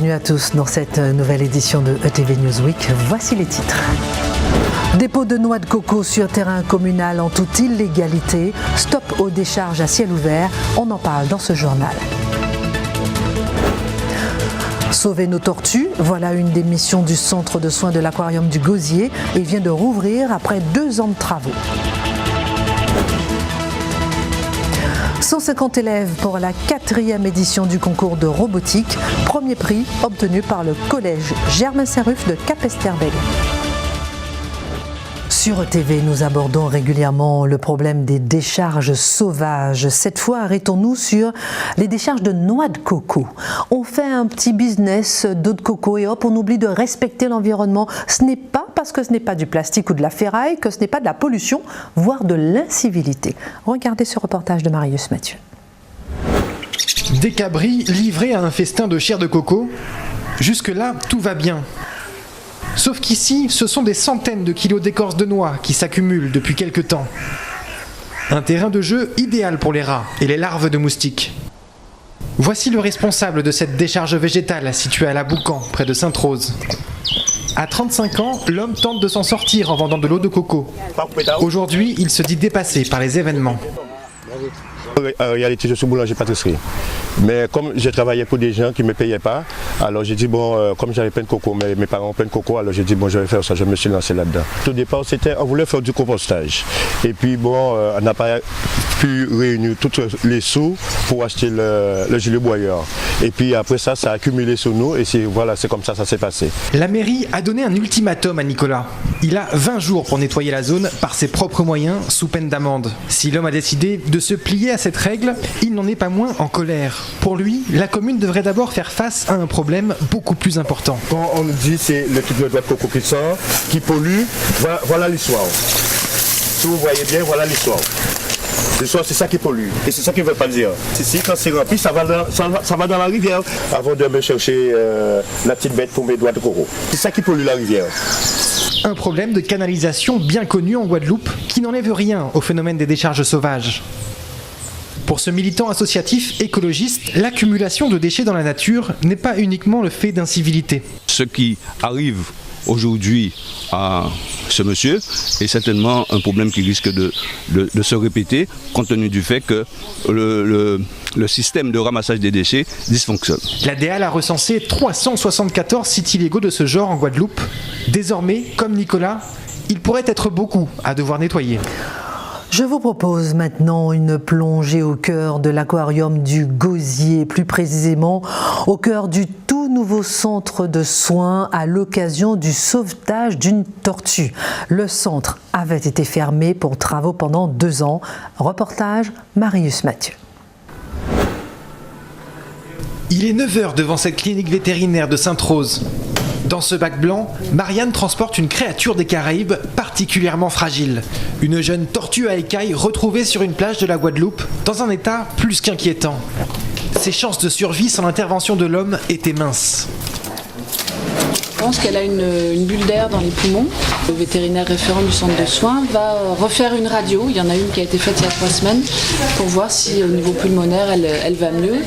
Bienvenue à tous dans cette nouvelle édition de ETV Newsweek. Voici les titres. Dépôt de noix de coco sur terrain communal en toute illégalité. Stop aux décharges à ciel ouvert. On en parle dans ce journal. Sauver nos tortues, voilà une des missions du centre de soins de l'aquarium du Gosier. Il vient de rouvrir après 2 ans de travaux. 150 élèves pour la 4e édition du concours de robotique. Premier prix obtenu par le collège Germain Saint-Ruf de Capesterre-Belle. Sur ETV, nous abordons régulièrement le problème des décharges sauvages. Cette fois, arrêtons-nous sur les décharges de noix de coco. On fait un petit business d'eau de coco et hop, on oublie de respecter l'environnement. Ce n'est pas parce que ce n'est pas du plastique ou de la ferraille que ce n'est pas de la pollution, voire de l'incivilité. Regardez ce reportage de Marius Mathieu. Des cabris livrés à un festin de chair de coco. Jusque-là, tout va bien. Sauf qu'ici, ce sont des centaines de kilos d'écorce de noix qui s'accumulent depuis quelque temps. Un terrain de jeu idéal pour les rats et les larves de moustiques. Voici le responsable de cette décharge végétale située à La Boucan, près de Sainte-Rose. À 35 ans, l'homme tente de s'en sortir en vendant de l'eau de coco. Aujourd'hui, il se dit dépassé par les événements. En réalité, je suis boulanger-pâtisserie. Mais comme j'ai travaillé pour des gens qui ne me payaient pas, alors j'ai dit, comme j'avais plein de coco, mes parents ont plein de coco, alors j'ai dit, je vais faire ça, je me suis lancé là-dedans. Au départ, on voulait faire du compostage. Et puis, on n'a pas pu réunir tous les sous pour acheter le gilet boyeur. Et puis après ça a accumulé sur nous et c'est comme ça s'est passé. La mairie a donné un ultimatum à Nicolas. Il a 20 jours pour nettoyer la zone par ses propres moyens, sous peine d'amende. Si l'homme a décidé de se plier à cette règle, il n'en est pas moins en colère. Pour lui, la commune devrait d'abord faire face à un problème beaucoup plus important. Quand on nous dit c'est le type de noix de coco qui sort, qui pollue, voilà l'histoire. Si vous voyez bien, voilà l'histoire. L'histoire, c'est ça qui pollue. Et c'est ça qu'ils ne veulent pas dire. Ici, quand c'est rempli, ça va dans la rivière. Avant de me chercher la petite bête pour mes doigts de coco. C'est ça qui pollue la rivière. Un problème de canalisation bien connu en Guadeloupe qui n'enlève rien au phénomène des décharges sauvages. Pour ce militant associatif écologiste, l'accumulation de déchets dans la nature n'est pas uniquement le fait d'incivilité. Ce qui arrive aujourd'hui à ce monsieur est certainement un problème qui risque de se répéter compte tenu du fait que le système de ramassage des déchets dysfonctionne. La DEAL a recensé 374 sites illégaux de ce genre en Guadeloupe. Désormais, comme Nicolas, il pourrait être beaucoup à devoir nettoyer. Je vous propose maintenant une plongée au cœur de l'aquarium du Gosier, plus précisément au cœur du tout nouveau centre de soins à l'occasion du sauvetage d'une tortue. Le centre avait été fermé pour travaux pendant 2 ans. Reportage Marius Mathieu. Il est 9h devant cette clinique vétérinaire de Sainte-Rose. Dans ce bac blanc, Marianne transporte une créature des Caraïbes particulièrement fragile. Une jeune tortue à écailles retrouvée sur une plage de la Guadeloupe dans un état plus qu'inquiétant. Ses chances de survie sans l'intervention de l'homme étaient minces. Je pense qu'elle a une bulle d'air dans les poumons. Le vétérinaire référent du centre de soins va refaire une radio. Il y en a une qui a été faite il y a 3 semaines pour voir si au niveau pulmonaire elle va mieux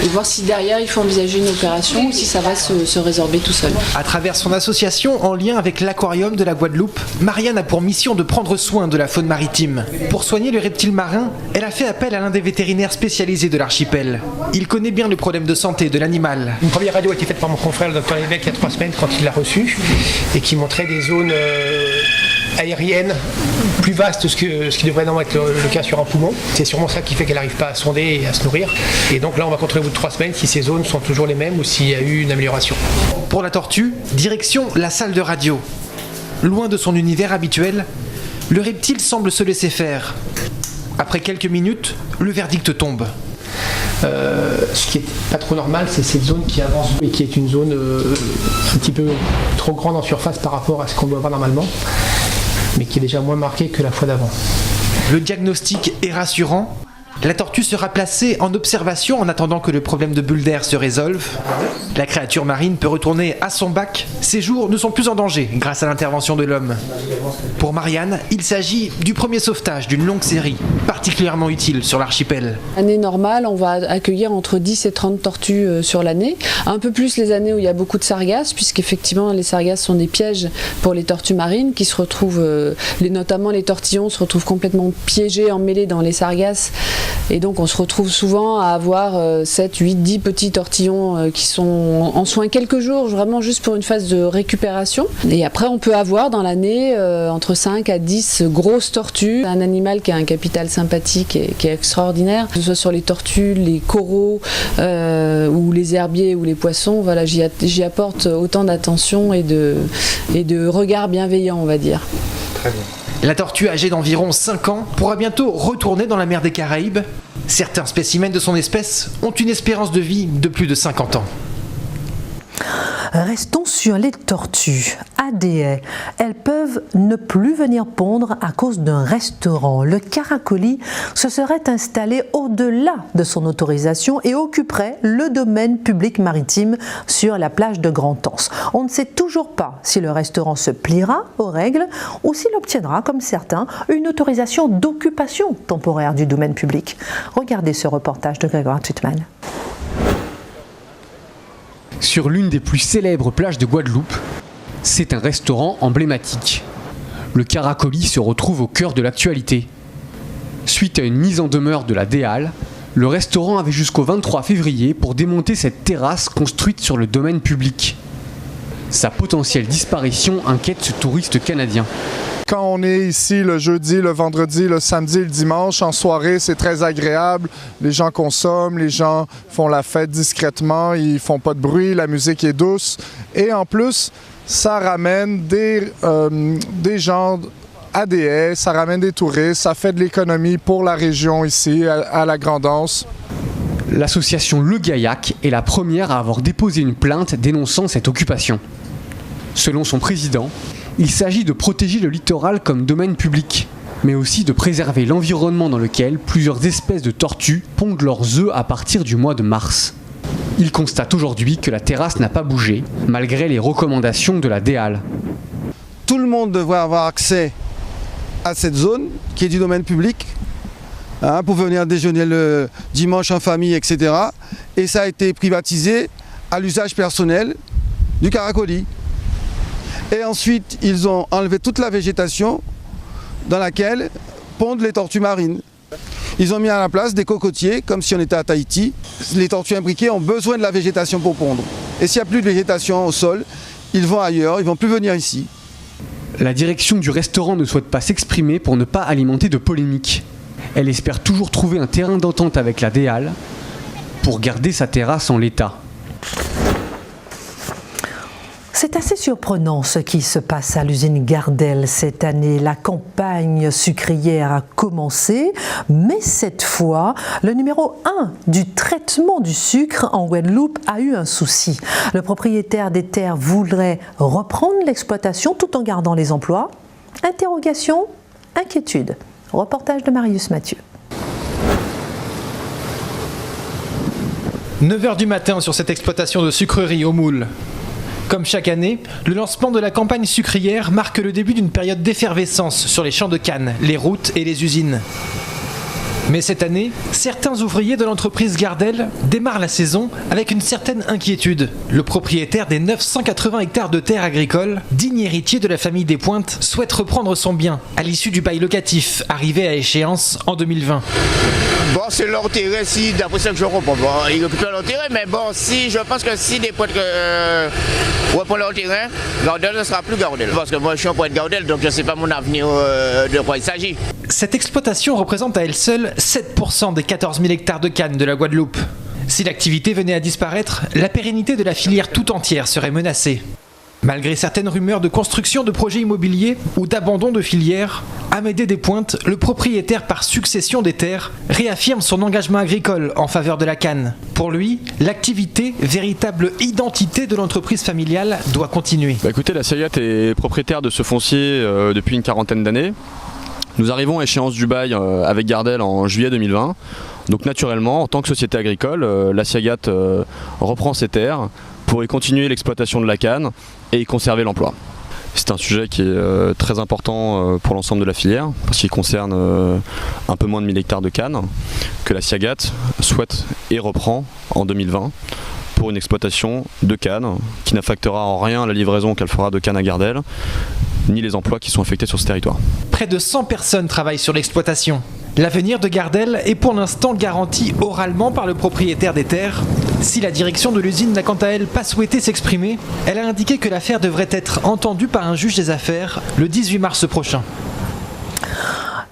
et voir si derrière il faut envisager une opération ou si ça va se résorber tout seul. À travers son association en lien avec l'aquarium de la Guadeloupe, Marianne a pour mission de prendre soin de la faune maritime. Pour soigner les reptiles marins, elle a fait appel à l'un des vétérinaires spécialisés de l'archipel. Il connaît bien le problème de santé de l'animal. Une première radio a été faite par mon confrère, le docteur Lévesque, il y a 3 semaines quand il l'a reçu et qui montrait des zones aériennes plus vastes que ce qui devrait normalement être le cas sur un poumon. C'est sûrement ça qui fait qu'elle n'arrive pas à sonder et à se nourrir. Et donc là, on va contrôler au bout de 3 semaines si ces zones sont toujours les mêmes ou s'il y a eu une amélioration. Pour la tortue, direction la salle de radio. Loin de son univers habituel, le reptile semble se laisser faire. Après quelques minutes, le verdict tombe. Ce qui est pas trop normal, c'est cette zone qui avance et qui est une zone un petit peu trop grande en surface par rapport à ce qu'on doit avoir normalement, mais qui est déjà moins marquée que la fois d'avant. Le diagnostic est rassurant. La tortue sera placée en observation en attendant que le problème de bulle d'air se résolve. La créature marine peut retourner à son bac. Ses jours ne sont plus en danger grâce à l'intervention de l'homme. Pour Marianne, il s'agit du premier sauvetage d'une longue série, particulièrement utile sur l'archipel. Année normale, on va accueillir entre 10 et 30 tortues sur l'année. Un peu plus les années où il y a beaucoup de sargasses, puisqu'effectivement les sargasses sont des pièges pour les tortues marines qui se retrouvent, notamment les tortillons se retrouvent complètement piégés, emmêlés dans les sargasses. Et donc on se retrouve souvent à avoir 7, 8, 10 petits tortillons qui sont en soins quelques jours, vraiment juste pour une phase de récupération. Et après on peut avoir dans l'année entre 5 à 10 grosses tortues. Un animal qui a un capital sympathique et qui est extraordinaire, que ce soit sur les tortues, les coraux ou les herbiers ou les poissons. Voilà, j'y apporte autant d'attention et de regard bienveillant, on va dire. Très bien. La tortue âgée d'environ 5 ans pourra bientôt retourner dans la mer des Caraïbes. Certains spécimens de son espèce ont une espérance de vie de plus de 50 ans. Restons sur les tortues. À Déhay, elles peuvent ne plus venir pondre à cause d'un restaurant. Le Caracoli se serait installé au-delà de son autorisation et occuperait le domaine public maritime sur la plage de Grand-Anse. On ne sait toujours pas si le restaurant se pliera aux règles ou s'il obtiendra, comme certains, une autorisation d'occupation temporaire du domaine public. Regardez ce reportage de Grégoire Tuitman. Sur l'une des plus célèbres plages de Guadeloupe, c'est un restaurant emblématique. Le Caracoli se retrouve au cœur de l'actualité. Suite à une mise en demeure de la DEAL, le restaurant avait jusqu'au 23 février pour démonter cette terrasse construite sur le domaine public. Sa potentielle disparition inquiète ce touriste canadien. Quand on est ici le jeudi, le vendredi, le samedi, le dimanche, en soirée, c'est très agréable. Les gens consomment, les gens font la fête discrètement, ils font pas de bruit, la musique est douce. Et en plus, ça ramène des gens à Déhay, ça ramène des touristes, ça fait de l'économie pour la région ici, à la Grand-Anse. L'association Le Gaillac est la première à avoir déposé une plainte dénonçant cette occupation. Selon son président, il s'agit de protéger le littoral comme domaine public, mais aussi de préserver l'environnement dans lequel plusieurs espèces de tortues pondent leurs œufs à partir du mois de mars. Il constate aujourd'hui que la terrasse n'a pas bougé, malgré les recommandations de la DEAL. Tout le monde devrait avoir accès à cette zone qui est du domaine public, pour venir déjeuner le dimanche en famille, etc. Et ça a été privatisé à l'usage personnel du Caracoli. Et ensuite, ils ont enlevé toute la végétation dans laquelle pondent les tortues marines. Ils ont mis à la place des cocotiers, comme si on était à Tahiti. Les tortues imbriquées ont besoin de la végétation pour pondre. Et s'il n'y a plus de végétation au sol, ils vont ailleurs, ils ne vont plus venir ici. La direction du restaurant ne souhaite pas s'exprimer pour ne pas alimenter de polémique. Elle espère toujours trouver un terrain d'entente avec la DEAL pour garder sa terrasse en l'état. C'est assez surprenant ce qui se passe à l'usine Gardel cette année. La campagne sucrière a commencé, mais cette fois, le numéro 1 du traitement du sucre en Guadeloupe a eu un souci. Le propriétaire des terres voudrait reprendre l'exploitation tout en gardant les emplois. Interrogation, inquiétude. Reportage de Marius Mathieu. 9h du matin sur cette exploitation de sucrerie au Moule. Comme chaque année, le lancement de la campagne sucrière marque le début d'une période d'effervescence sur les champs de canne, les routes et les usines. Mais cette année, certains ouvriers de l'entreprise Gardel démarrent la saison avec une certaine inquiétude. Le propriétaire des 980 hectares de terres agricoles, digne héritier de la famille Despointes, souhaite reprendre son bien à l'issue du bail locatif arrivé à échéance en 2020. Bon, c'est leur terrain, si, d'après ça que je comprends. Bon, ils récupèrent leur terrain, mais bon, si, je pense que si Despointes reprennent leur terrain, Gardel ne sera plus Gardel. Parce que moi, je suis un point de Gardel, donc je ne sais pas mon avenir de quoi il s'agit. Cette exploitation représente à elle seule 7% des 14 000 hectares de canne de la Guadeloupe. Si l'activité venait à disparaître, la pérennité de la filière tout entière serait menacée. Malgré certaines rumeurs de construction de projets immobiliers ou d'abandon de filières, Amédée Despointes, le propriétaire par succession des terres, réaffirme son engagement agricole en faveur de la canne. Pour lui, l'activité, véritable identité de l'entreprise familiale, doit continuer. Écoutez, la Sayat est propriétaire de ce foncier depuis une quarantaine d'années. Nous arrivons à échéance du bail avec Gardel en juillet 2020. Donc naturellement, en tant que société agricole, la SIAGAT reprend ses terres pour y continuer l'exploitation de la canne et y conserver l'emploi. C'est un sujet qui est très important pour l'ensemble de la filière, parce qu'il concerne un peu moins de 1000 hectares de canne, que la SIAGAT souhaite et reprend en 2020 pour une exploitation de canne qui n'affectera en rien la livraison qu'elle fera de canne à Gardel, ni les emplois qui sont affectés sur ce territoire. Près de 100 personnes travaillent sur l'exploitation. L'avenir de Gardel est pour l'instant garanti oralement par le propriétaire des terres. Si la direction de l'usine n'a quant à elle pas souhaité s'exprimer, elle a indiqué que l'affaire devrait être entendue par un juge des affaires le 18 mars prochain.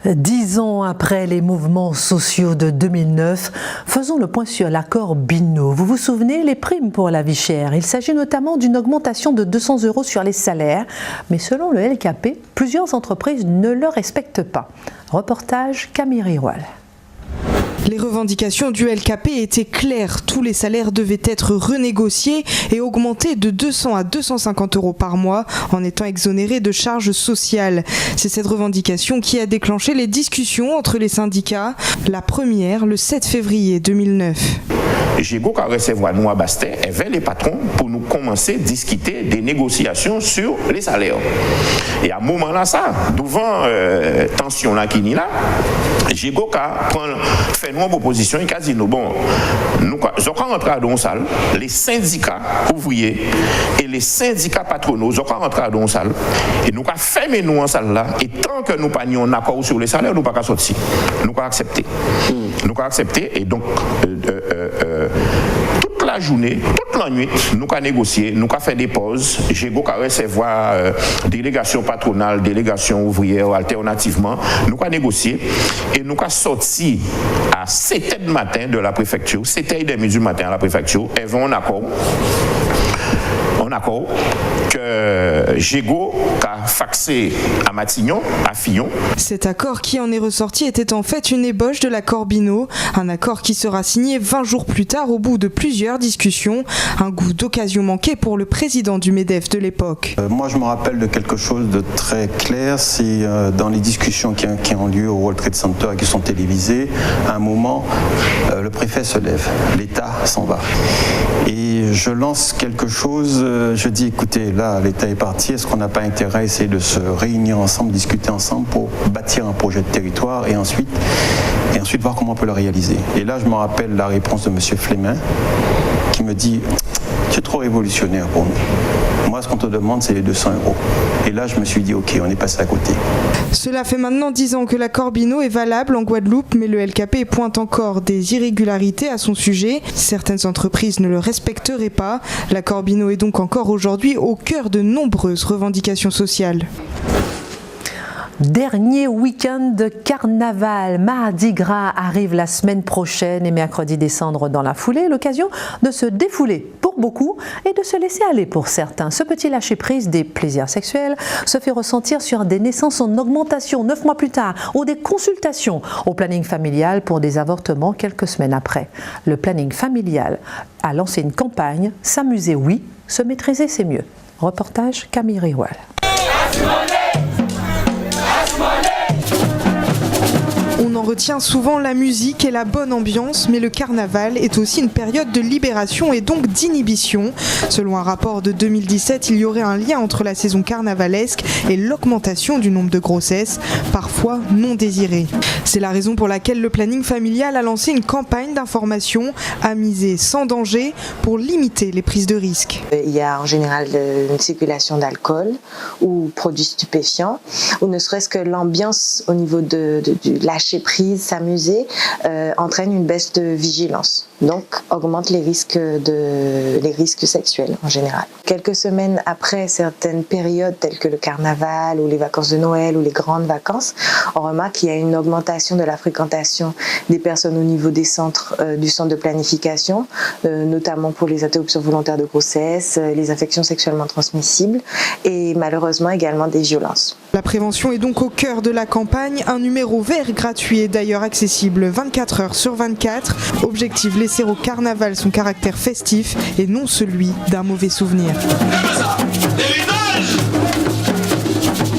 10 ans après les mouvements sociaux de 2009, faisons le point sur l'accord Binot. Vous vous souvenez, les primes pour la vie chère. Il s'agit notamment d'une augmentation de 200 € sur les salaires, mais selon le LKP, plusieurs entreprises ne le respectent pas. Reportage Camille Riroual. Les revendications du LKP étaient claires. Tous les salaires devaient être renégociés et augmentés de 200 à 250 € par mois en étant exonérés de charges sociales. C'est cette revendication qui a déclenché les discussions entre les syndicats. La première, le 7 février 2009. Jego a recevoir nous à Bastet avec les patrons pour nous commencer à discuter des négociations sur les salaires. Et à un moment là, ça, devant tension là qui est là, Jego a fait une proposition, il a dit nous bon, nous allons rentrer dans une salle, les syndicats ouvriers et les syndicats patronaux, nous allons rentrer dans une salle et nous allons fermer nous en salle là et tant que nous n'avons pas un accord sur les salaires, nous ne pouvons pas sortir. Nous allons accepter. Nous allons accepter et donc toute la journée, toute la nuit, nous avons négocié, nous avons fait des pauses. J'ai beau recevoir délégation patronale, délégation ouvrière alternativement. Nous avons négocié et nous avons sorti à 7h du matin de la préfecture, 7h30 du matin à la préfecture, et un accord. Un accord que Jego a faxé à Matignon, à Fillon. Cet accord qui en est ressorti était en fait une ébauche de l'accord Binot, un accord qui sera signé 20 jours plus tard au bout de plusieurs discussions, un goût d'occasion manqué pour le président du MEDEF de l'époque. Moi je me rappelle de quelque chose de très clair, c'est dans les discussions qui ont lieu au World Trade Center et qui sont télévisées, à un moment le préfet se lève, l'État s'en va. Et je lance quelque chose, je dis écoutez, là l'État est parti, est-ce qu'on n'a pas intérêt à essayer de se réunir ensemble, discuter ensemble pour bâtir un projet de territoire et ensuite voir comment on peut le réaliser. Et là je me rappelle la réponse de M. Flemin qui me dit tu es trop révolutionnaire pour nous. Moi ce qu'on te demande c'est les 200 €. Et là je me suis dit ok, on est passé à côté. Cela fait maintenant 10 ans que l'accord Binot est valable en Guadeloupe, mais le LKP pointe encore des irrégularités à son sujet. Certaines entreprises ne le respecteraient pas. L'accord Binot est donc encore aujourd'hui au cœur de nombreuses revendications sociales. Dernier week-end de carnaval, Mardi Gras arrive la semaine prochaine et mercredi décembre dans la foulée, l'occasion de se défouler pour beaucoup et de se laisser aller pour certains. Ce petit lâcher-prise des plaisirs sexuels se fait ressentir sur des naissances en augmentation 9 mois plus tard ou des consultations au planning familial pour des avortements quelques semaines après. Le planning familial a lancé une campagne « S'amuser oui, se maîtriser c'est mieux ». Reportage Camille Riroual. On en retient souvent la musique et la bonne ambiance, mais le carnaval est aussi une période de libération et donc d'inhibition. Selon un rapport de 2017, il y aurait un lien entre la saison carnavalesque et l'augmentation du nombre de grossesses, parfois non désirées. C'est la raison pour laquelle le planning familial a lancé une campagne d'information à miser sans danger pour limiter les prises de risques. Il y a en général une circulation d'alcool ou produits stupéfiants, ou ne serait-ce que l'ambiance au niveau du lâcher prise, s'amuser, entraîne une baisse de vigilance. Donc, augmente les risques sexuels en général. Quelques semaines après certaines périodes telles que le carnaval ou les vacances de Noël ou les grandes vacances, on remarque qu'il y a une augmentation de la fréquentation des personnes au niveau des centres, du centre de planification, notamment pour les interruptions volontaires de grossesse, les infections sexuellement transmissibles et malheureusement également des violences. La prévention est donc au cœur de la campagne. Un numéro vert gratuit est d'ailleurs accessible 24 heures sur 24. Objectif, laisser au carnaval son caractère festif et non celui d'un mauvais souvenir.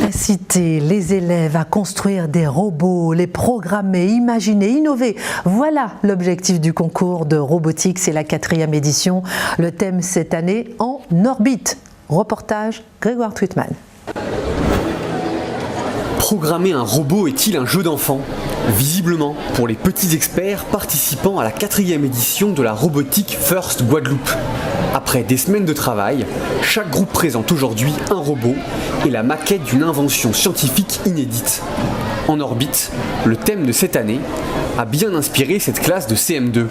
Ainsi inciter les élèves à construire des robots, les programmer, imaginer, innover. Voilà l'objectif du concours de robotique, c'est la 4e édition. Le thème cette année, en orbite. Reportage Grégoire Tweetman. Programmer un robot est-il un jeu d'enfant ? Visiblement, pour les petits experts participant à la 4e édition de la Robotique First Guadeloupe. Après des semaines de travail, chaque groupe présente aujourd'hui un robot et la maquette d'une invention scientifique inédite. En orbite, le thème de cette année a bien inspiré cette classe de CM2.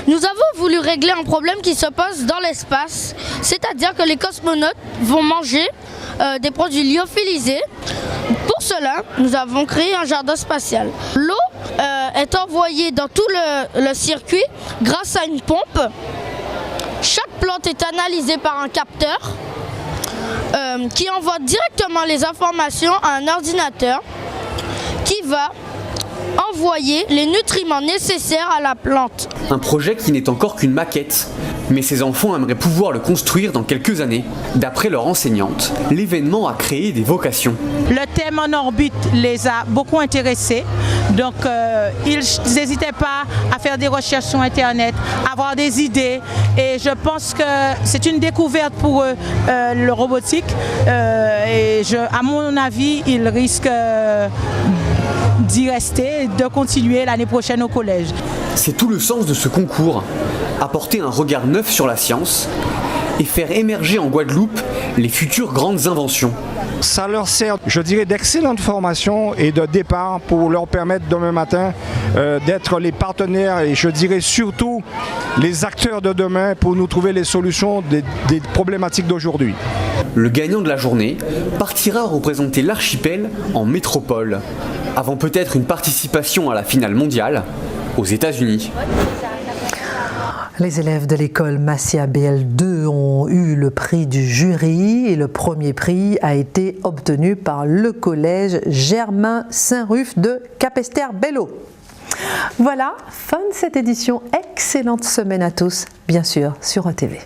Nous avons voulu régler un problème qui se pose dans l'espace, c'est-à-dire que les cosmonautes vont manger des produits lyophilisés. Pour cela, nous avons créé un jardin spatial. L'eau est envoyée dans tout le circuit grâce à une pompe. Chaque plante est analysée par un capteur qui envoie directement les informations à un ordinateur qui va envoyer les nutriments nécessaires à la plante. Un projet qui n'est encore qu'une maquette, mais ces enfants aimeraient pouvoir le construire dans quelques années. D'après leur enseignante, l'événement a créé des vocations. Le thème en orbite les a beaucoup intéressés, donc ils n'hésitaient pas à faire des recherches sur Internet, à avoir des idées, et je pense que c'est une découverte pour eux, le robotique, et à mon avis, ils risquent d'y rester et de continuer l'année prochaine au collège. C'est tout le sens de ce concours, apporter un regard neuf sur la science et faire émerger en Guadeloupe les futures grandes inventions. Ça leur sert, je dirais, d'excellente formation et de départ pour leur permettre demain matin d'être les partenaires et je dirais surtout les acteurs de demain pour nous trouver les solutions des problématiques d'aujourd'hui. Le gagnant de la journée partira représenter l'archipel en métropole, avant peut-être une participation à la finale mondiale aux États-Unis. Les élèves de l'école Massia BL2 ont eu le prix du jury et le premier prix a été obtenu par le collège Germain Saint-Ruf de Capesterre-Belle-Eau. Voilà, fin de cette édition. Excellente semaine à tous, bien sûr, sur ETV.